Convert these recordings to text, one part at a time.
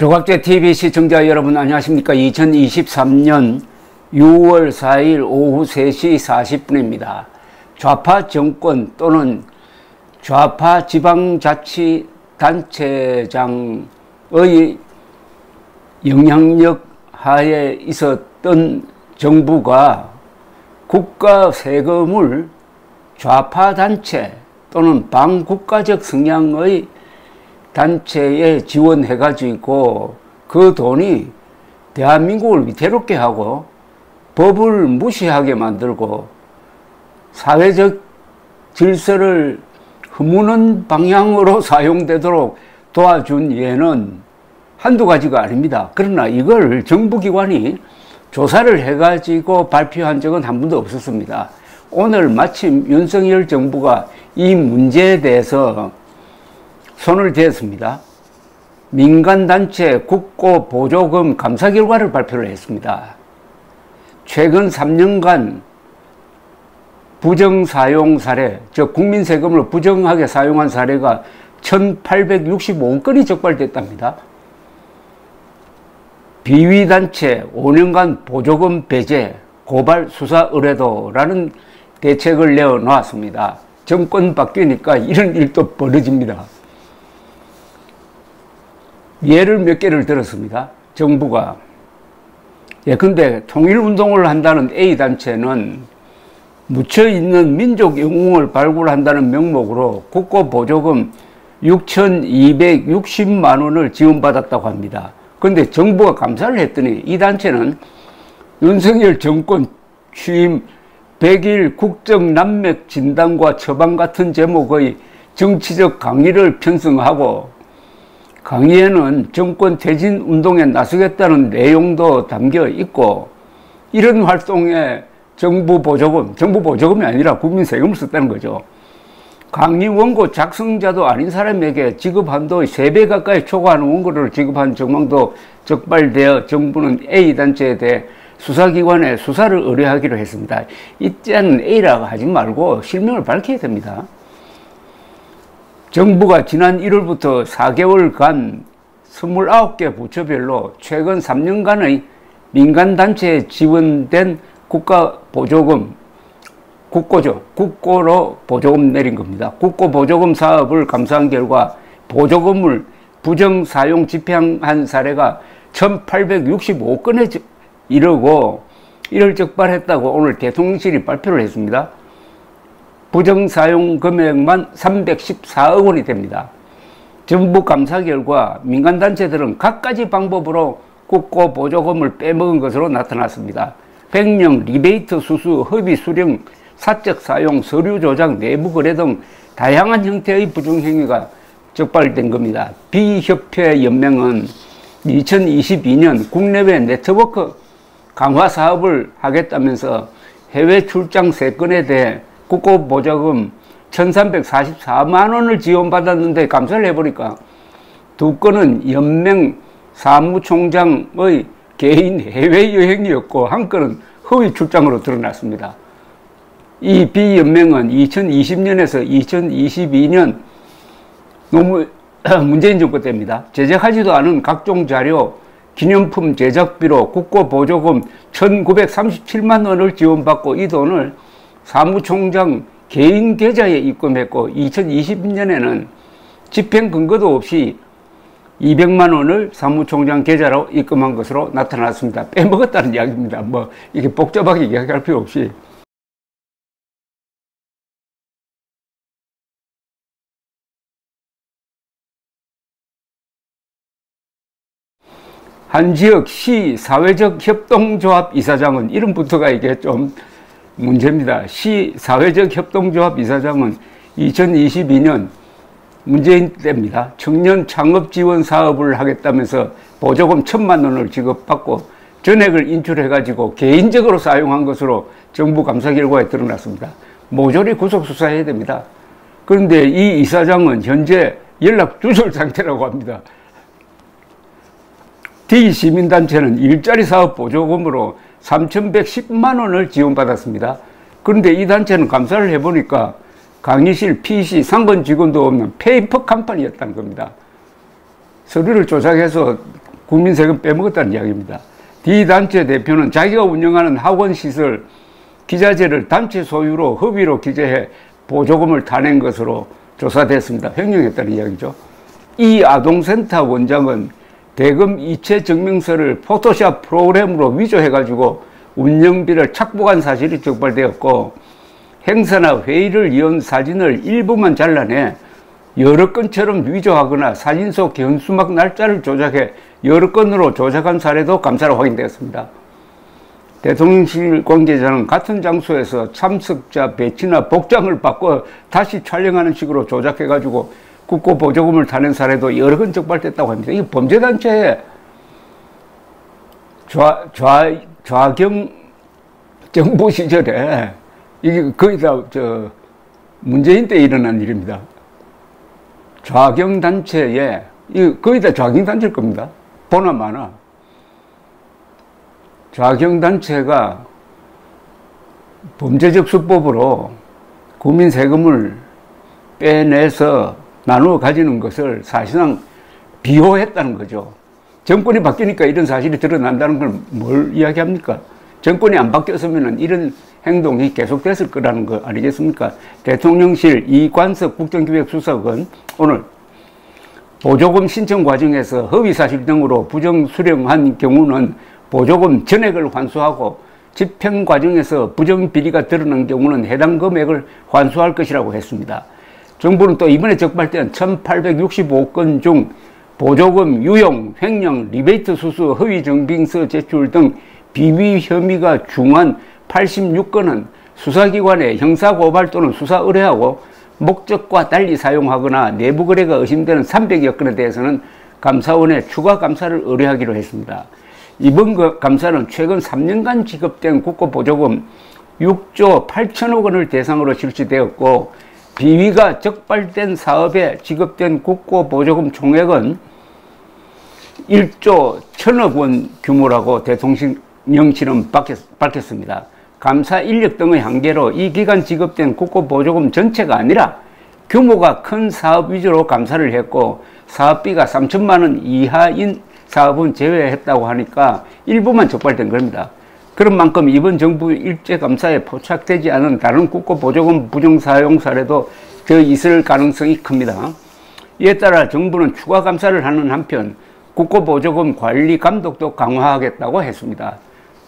조갑제TV 시청자 여러분 안녕하십니까. 2023년 6월 4일 오후 3시 40분입니다. 좌파 정권 또는 좌파 지방자치단체장의 영향력 하에 있었던 정부가 국가 세금을 좌파 단체 또는 반국가적 성향의 단체에 지원해가지고 그 돈이 대한민국을 위태롭게 하고 법을 무시하게 만들고 사회적 질서를 허무는 방향으로 사용되도록 도와준 예는 한두 가지가 아닙니다. 그러나 이걸 정부기관이 조사를 해가지고 발표한 적은 한 번도 없었습니다. 오늘 마침 윤석열 정부가 이 문제에 대해서 손을 대었습니다. 민간단체 국고보조금 감사 결과를 발표를 했습니다. 최근 3년간 부정사용 사례, 즉 국민세금을 부정하게 사용한 사례가 1865건 건이 적발됐답니다. 비위단체 5년간 보조금 배제, 고발 수사 의뢰도라는 대책을 내어놓았습니다. 정권 바뀌니까 이런 일도 벌어집니다. 예를 몇 개를 들었습니다. 정부가 예컨대 통일운동을 한다는 A단체는 묻혀있는 민족 영웅을 발굴한다는 명목으로 국고보조금 6,260만 원을 지원받았다고 합니다. 그런데 정부가 감사를 했더니 이 단체는 윤석열 정권 취임 100일 국정난맥 진단과 처방 같은 제목의 정치적 강의를 편성하고 강의에는 정권 퇴진 운동에 나서겠다는 내용도 담겨 있고 이런 활동에 정부 보조금이 아니라 국민 세금을 썼다는 거죠. 강의 원고 작성자도 아닌 사람에게 지급한 도 3배 가까이 초과하는 원고를 지급한 정황도 적발되어 정부는 A단체에 대해 수사기관에 수사를 의뢰하기로 했습니다. 이때는 A라고 하지 말고 실명을 밝혀야 됩니다. 정부가 지난 1월부터 4개월간 29개 부처별로 최근 3년간의 민간단체에 지원된 국가보조금, 국고로 보조금 내린 겁니다. 국고보조금 사업을 감사한 결과 보조금을 부정사용 집행한 사례가 1865건에 이르고 이를 적발했다고 오늘 대통령실이 발표를 했습니다. 부정사용 금액만 314억 원이 됩니다. 정부 감사 결과 민간단체들은 갖가지 방법으로 국고보조금을 빼먹은 것으로 나타났습니다. 횡령, 리베이트 수수, 허위 수령, 사적 사용, 서류 조작, 내부 거래 등 다양한 형태의 부정행위가 적발된 겁니다. 비협회연맹은 2022년 국내외 네트워크 강화 사업을 하겠다면서 해외 출장 3건에 대해 국고보조금 1,344만 원을 지원받았는데 감사를 해보니까 2건은 연맹 사무총장의 개인 해외여행이었고 1건은 허위 출장으로 드러났습니다. 이 비연맹은 2020년에서 2022년 문재인 정권 때입니다. 제작하지도 않은 각종 자료, 기념품 제작비로 국고보조금 1,937만 원을 지원받고 이 돈을 사무총장 개인 계좌에 입금했고 2020년에는 집행 근거도 없이 200만 원을 사무총장 계좌로 입금한 것으로 나타났습니다. 빼먹었다는 이야기입니다. 이게 복잡하게 이야기할 필요 없이. 한 지역 시 사회적 협동조합 이사장은 이름부터가 이게 좀 문제입니다. 시 사회적 협동조합 이사장은 2022년 문재인 때입니다. 청년 창업 지원 사업을 하겠다면서 보조금 1,000만 원을 지급받고 전액을 인출해가지고 개인적으로 사용한 것으로 정부 감사 결과에 드러났습니다. 모조리 구속 수사해야 됩니다. 그런데 이 이사장은 현재 연락 두절 상태라고 합니다. D시민단체는 일자리 사업 보조금으로 3,110만 원을 지원받았습니다. 그런데 이 단체는 감사를 해보니까 강의실, PC, 상권 직원도 없는 페이퍼 컴퍼니였다는 겁니다. 서류를 조작해서 국민 세금 빼먹었다는 이야기입니다. D 단체 대표는 자기가 운영하는 학원시설 기자재를 단체 소유로 허위로 기재해 보조금을 타낸 것으로 조사됐습니다. 횡령했다는 이야기죠. 이 아동센터 원장은 대금 이체 증명서를 포토샵 프로그램으로 위조해가지고 운영비를 착복한 사실이 적발되었고, 행사나 회의를 이은 사진을 일부만 잘라내 여러 건처럼 위조하거나 사진 속 현수막 날짜를 조작해 여러 건으로 조작한 사례도 감사로 확인되었습니다. 대통령실 관계자는 같은 장소에서 참석자 배치나 복장을 바꿔 다시 촬영하는 식으로 조작해가지고 국고 보조금을 타낸 사례도 여러 건 적발됐다고 합니다. 이게 범죄단체의 좌경 정부 시절에 이게 거의 다 문재인 때 일어난 일입니다. 좌경단체에, 이거 거의 다 좌경단체일 겁니다. 보나마나. 좌경단체가 범죄적 수법으로 국민 세금을 빼내서 나누어 가지는 것을 사실상 비호했다는 거죠. 정권이 바뀌니까 이런 사실이 드러난다는 걸 뭘 이야기합니까? 정권이 안 바뀌었으면 이런 행동이 계속됐을 거라는 거 아니겠습니까? 대통령실 이관석 국정기획수석은 오늘 보조금 신청 과정에서 허위사실 등으로 부정 수령한 경우는 보조금 전액을 환수하고 집행 과정에서 부정 비리가 드러난 경우는 해당 금액을 환수할 것이라고 했습니다. 정부는 또 이번에 적발된 1865건 중 보조금 유용, 횡령, 리베이트 수수, 허위 증빙서 제출 등 비위 혐의가 중한 86건은 수사기관에 형사고발 또는 수사 의뢰하고 목적과 달리 사용하거나 내부 거래가 의심되는 300여 건에 대해서는 감사원에 추가 감사를 의뢰하기로 했습니다. 이번 감사는 최근 3년간 지급된 국고보조금 6조 8천억 원을 대상으로 실시되었고, 비위가 적발된 사업에 지급된 국고보조금 총액은 1조 1천억 원 규모라고 대통령실은 밝혔습니다. 감사 인력 등의 한계로 이 기간 지급된 국고보조금 전체가 아니라 규모가 큰 사업 위주로 감사를 했고, 사업비가 3천만 원 이하인 사업은 제외했다고 하니까 일부만 적발된 겁니다. 그런 만큼 이번 정부 일제감사에 포착되지 않은 다른 국고보조금 부정사용 사례도 더 있을 가능성이 큽니다. 이에 따라 정부는 추가 감사를 하는 한편 국고보조금 관리 감독도 강화하겠다고 했습니다.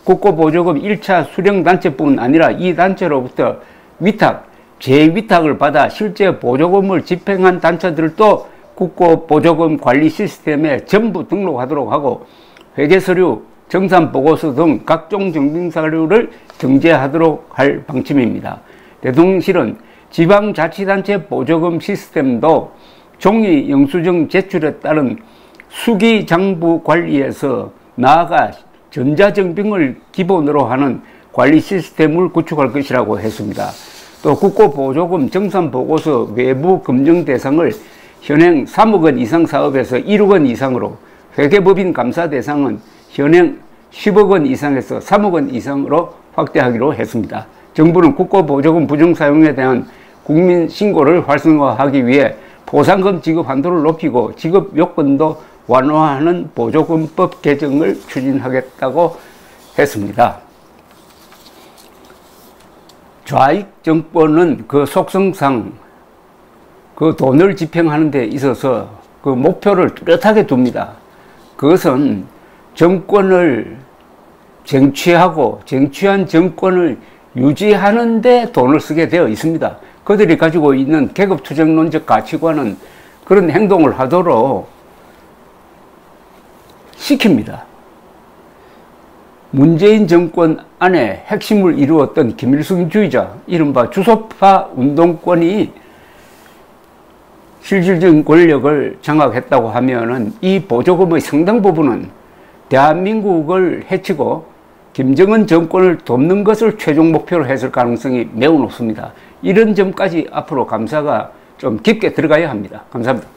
국고보조금 1차 수령단체뿐 아니라 이 단체로부터 위탁, 재위탁을 받아 실제 보조금을 집행한 단체들도 국고보조금 관리 시스템에 전부 등록하도록 하고, 회계서류, 정산보고서 등 각종 증빙사료를 등재하도록 할 방침입니다. 대통령실은 지방자치단체 보조금 시스템도 종이 영수증 제출에 따른 수기장부 관리에서 나아가 전자증빙을 기본으로 하는 관리 시스템을 구축할 것이라고 했습니다. 또 국고보조금 정산보고서 외부 검증 대상을 현행 3억 원 이상 사업에서 1억 원 이상으로, 회계법인 감사 대상은 현행 10억 원 이상에서 3억 원 이상으로 확대하기로 했습니다. 정부는 국고보조금 부정사용에 대한 국민 신고를 활성화하기 위해 포상금 지급 한도를 높이고 지급 요건도 완화하는 보조금법 개정을 추진하겠다고 했습니다. 좌익 정권은 그 속성상 그 돈을 집행하는 데 있어서 그 목표를 뚜렷하게 둡니다. 그것은 정권을 쟁취하고 쟁취한 정권을 유지하는 데 돈을 쓰게 되어 있습니다. 그들이 가지고 있는 계급투쟁론적 가치관은 그런 행동을 하도록 시킵니다. 문재인 정권 안에 핵심을 이루었던 김일성주의자, 이른바 주소파 운동권이 실질적인 권력을 장악했다고 하면은 이 보조금의 상당 부분은 대한민국을 해치고 김정은 정권을 돕는 것을 최종 목표로 했을 가능성이 매우 높습니다. 이런 점까지 앞으로 감사가 좀 깊게 들어가야 합니다. 감사합니다.